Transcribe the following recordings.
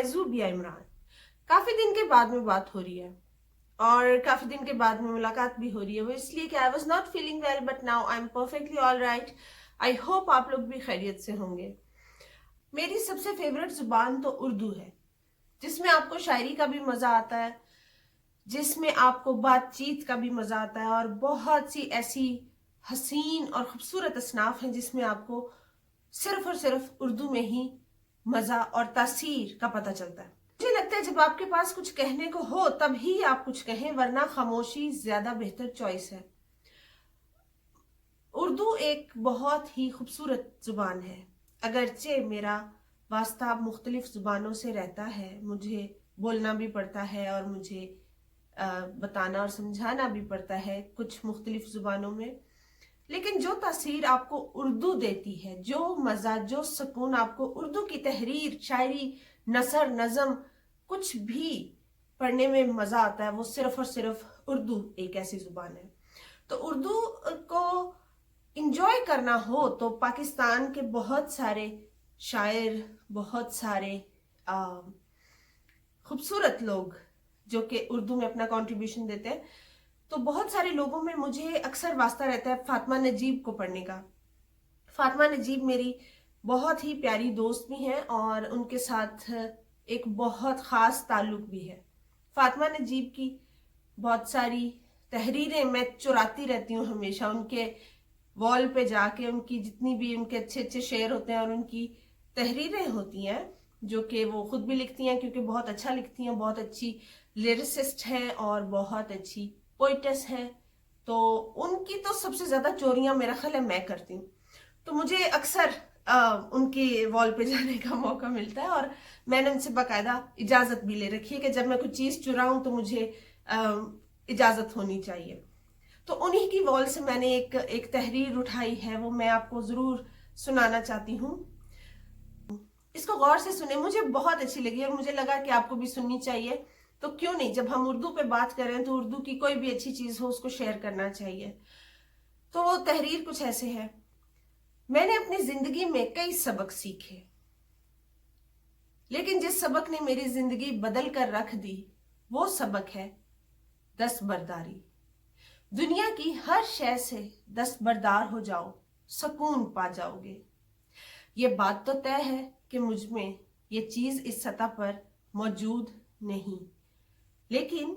Bye ज़ूबिया Imran. काफ़ी दिन के बाद में बात हो रही है और काफ़ी दिन के बाद में मुलाकात भी हो रही है। वो इसलिए कि I was not feeling well but now I am perfectly all right. I hope आप लोग भी खैरियत से होंगे। मेरी सबसे फेवरेट ज़ुबान तो उर्दू है, जिसमें आपको शायरी का भी मज़ा आता है, जिसमें आपको बातचीत का भी मज़ा आता है और बहुत सी ऐसी हसीन और खूबसूरत असनाफ हैं जिसमें आपको सिर्फ और सिर्फ उर्दू में ही मज़ा और तासीर का पता चलता है। मुझे लगता है जब आपके पास कुछ कहने को हो तब ही आप कुछ कहें, वरना खामोशी ज्यादा बेहतर चॉइस है। उर्दू एक बहुत ही खूबसूरत जुबान है। अगरचे मेरा वास्ता मुख्तलिफ जुबानों से रहता है, मुझे बोलना भी पड़ता है और मुझे बताना और समझाना भी पड़ता है कुछ मुख्तलिफ जुबानों में, लेकिन जो तासीर आपको उर्दू देती है, जो मज़ा, जो सुकून आपको उर्दू की तहरीर, शायरी, नसर, नज़म, कुछ भी पढ़ने में मज़ा आता है, वो सिर्फ और सिर्फ उर्दू एक ऐसी ज़ुबान है। तो उर्दू को इंजॉय करना हो तो पाकिस्तान के बहुत सारे शायर, बहुत सारे खूबसूरत लोग जो कि उर्दू में अपना कंट्रीब्यूशन देते हैं, तो बहुत सारे लोगों में मुझे अक्सर वास्ता रहता है फातिमा नजीब को पढ़ने का। फातिमा नजीब मेरी बहुत ही प्यारी दोस्त भी हैं और उनके साथ एक बहुत ख़ास ताल्लुक भी है। फातिमा नजीब की बहुत सारी तहरीरें मैं चुराती रहती हूँ हमेशा, उनके वॉल पे जाके उनकी जितनी भी उनके अच्छे अच्छे शेर होते हैं और उनकी तहरीरें होती हैं जो कि वो खुद भी लिखती हैं, क्योंकि बहुत अच्छा लिखती हैं, बहुत अच्छी लिरिसिस्ट हैं और बहुत अच्छी पोइटस हैं। तो उनकी तो सबसे ज़्यादा चोरियां मेरा ख्याल है मैं करती हूँ। तो मुझे अक्सर उनके वॉल पे जाने का मौका मिलता है और मैंने उनसे बाकायदा इजाज़त भी ले रखी है कि जब मैं कुछ चीज़ चुराऊं तो मुझे इजाज़त होनी चाहिए। तो उन्हीं की वॉल से मैंने एक तहरीर उठाई है, वो मैं आपको ज़रूर सुनाना चाहती हूँ। इसको गौर से सुने, मुझे बहुत अच्छी लगी और मुझे लगा कि आपको भी सुननी चाहिए। तो क्यों नहीं, जब हम उर्दू पे बात कर रहे हैं तो उर्दू की कोई भी अच्छी चीज़ हो उसको शेयर करना चाहिए। तो वो तहरीर कुछ ऐसे है। मैंने अपनी जिंदगी में कई सबक सीखे, लेकिन जिस सबक ने मेरी जिंदगी बदल कर रख दी वो सबक है दस्तबरदारी। दुनिया की हर शय से दस्तबरदार हो जाओ, सुकून पा जाओगे। ये बात तो तय है कि मुझ में ये चीज इस सतह पर मौजूद नहीं, लेकिन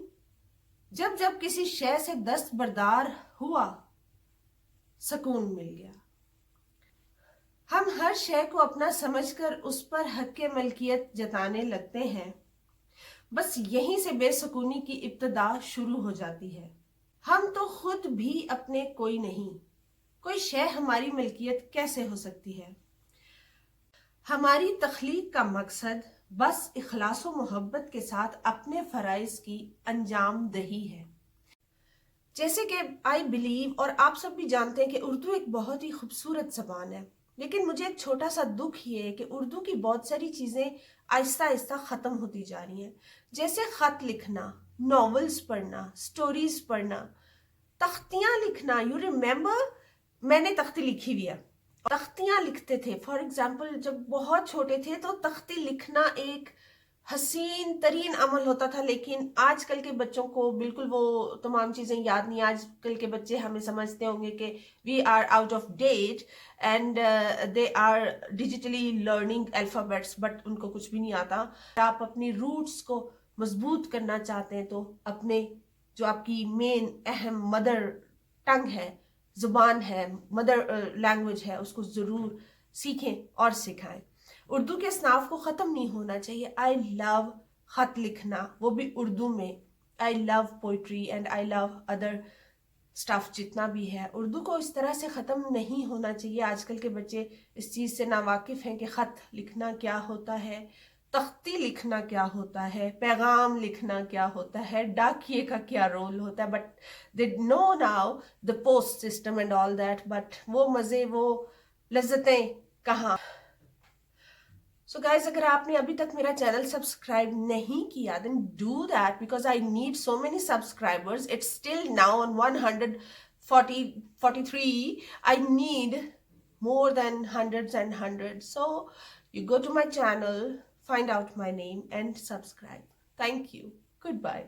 जब जब किसी शय से दस्तबरदार हुआ सुकून मिल गया। हम हर शय को अपना समझकर उस पर हक के मलकियत जताने लगते हैं, बस यहीं से बेसुकूनी की इब्तिदा शुरू हो जाती है। हम तो खुद भी अपने कोई नहीं, कोई शय हमारी मलकियत कैसे हो सकती है। हमारी तख्लीक का मकसद बस इखलास व मोहब्बत के साथ अपने फराइज की अंजाम दही है। जैसे कि आई बिलीव और आप सब भी जानते हैं कि उर्दू एक बहुत ही खूबसूरत ज़बान है, लेकिन मुझे एक छोटा सा दुख ये है कि उर्दू की बहुत सारी चीज़ें आहिस्ता आहिस्ता ख़त्म होती जा रही हैं। जैसे ख़त लिखना, नॉवेल्स पढ़ना, स्टोरीज पढ़ना, तख्तियाँ लिखना। यू रिमेम्बर, मैंने तख्ती लिखी हुई है, तख्तियाँ लिखते थे। फॉर एग्जाम्पल जब बहुत छोटे थे तो तख्ती लिखना एक हसीन तरीन अमल होता था, लेकिन आजकल के बच्चों को बिल्कुल वो तमाम चीज़ें याद नहीं। आजकल के बच्चे हमें समझते होंगे कि we are out of date and they are digitally learning alphabets, but उनको कुछ भी नहीं आता। आप अपनी रूट्स को मजबूत करना चाहते हैं तो अपने जो आपकी मेन अहम मदर टंग है, जुबान है, मदर लैंग्वेज है, उसको ज़रूर सीखें और सिखाएं। उर्दू के असनाफ को ख़त्म नहीं होना चाहिए। आई लव ख़त लिखना, वो भी उर्दू में। I love poetry and I love other stuff जितना भी है। उर्दू को इस तरह से ख़त्म नहीं होना चाहिए। आजकल के बच्चे इस चीज़ से नावाकिफ़ हैं कि ख़त लिखना क्या होता है, तख्ती लिखना क्या होता है, पैगाम लिखना क्या होता है, डाकिए का क्या रोल होता है। But they know now the post system and all that, but वो मज़े, वो लज्जतें कहाँ। सो गाइज, अगर आपने अभी तक मेरा चैनल सब्सक्राइब नहीं किया then do that, because I need so many subscribers. It's still now on 143. I need more than hundreds and hundreds. So you go to my channel, find out my name and subscribe. Thank you. Goodbye.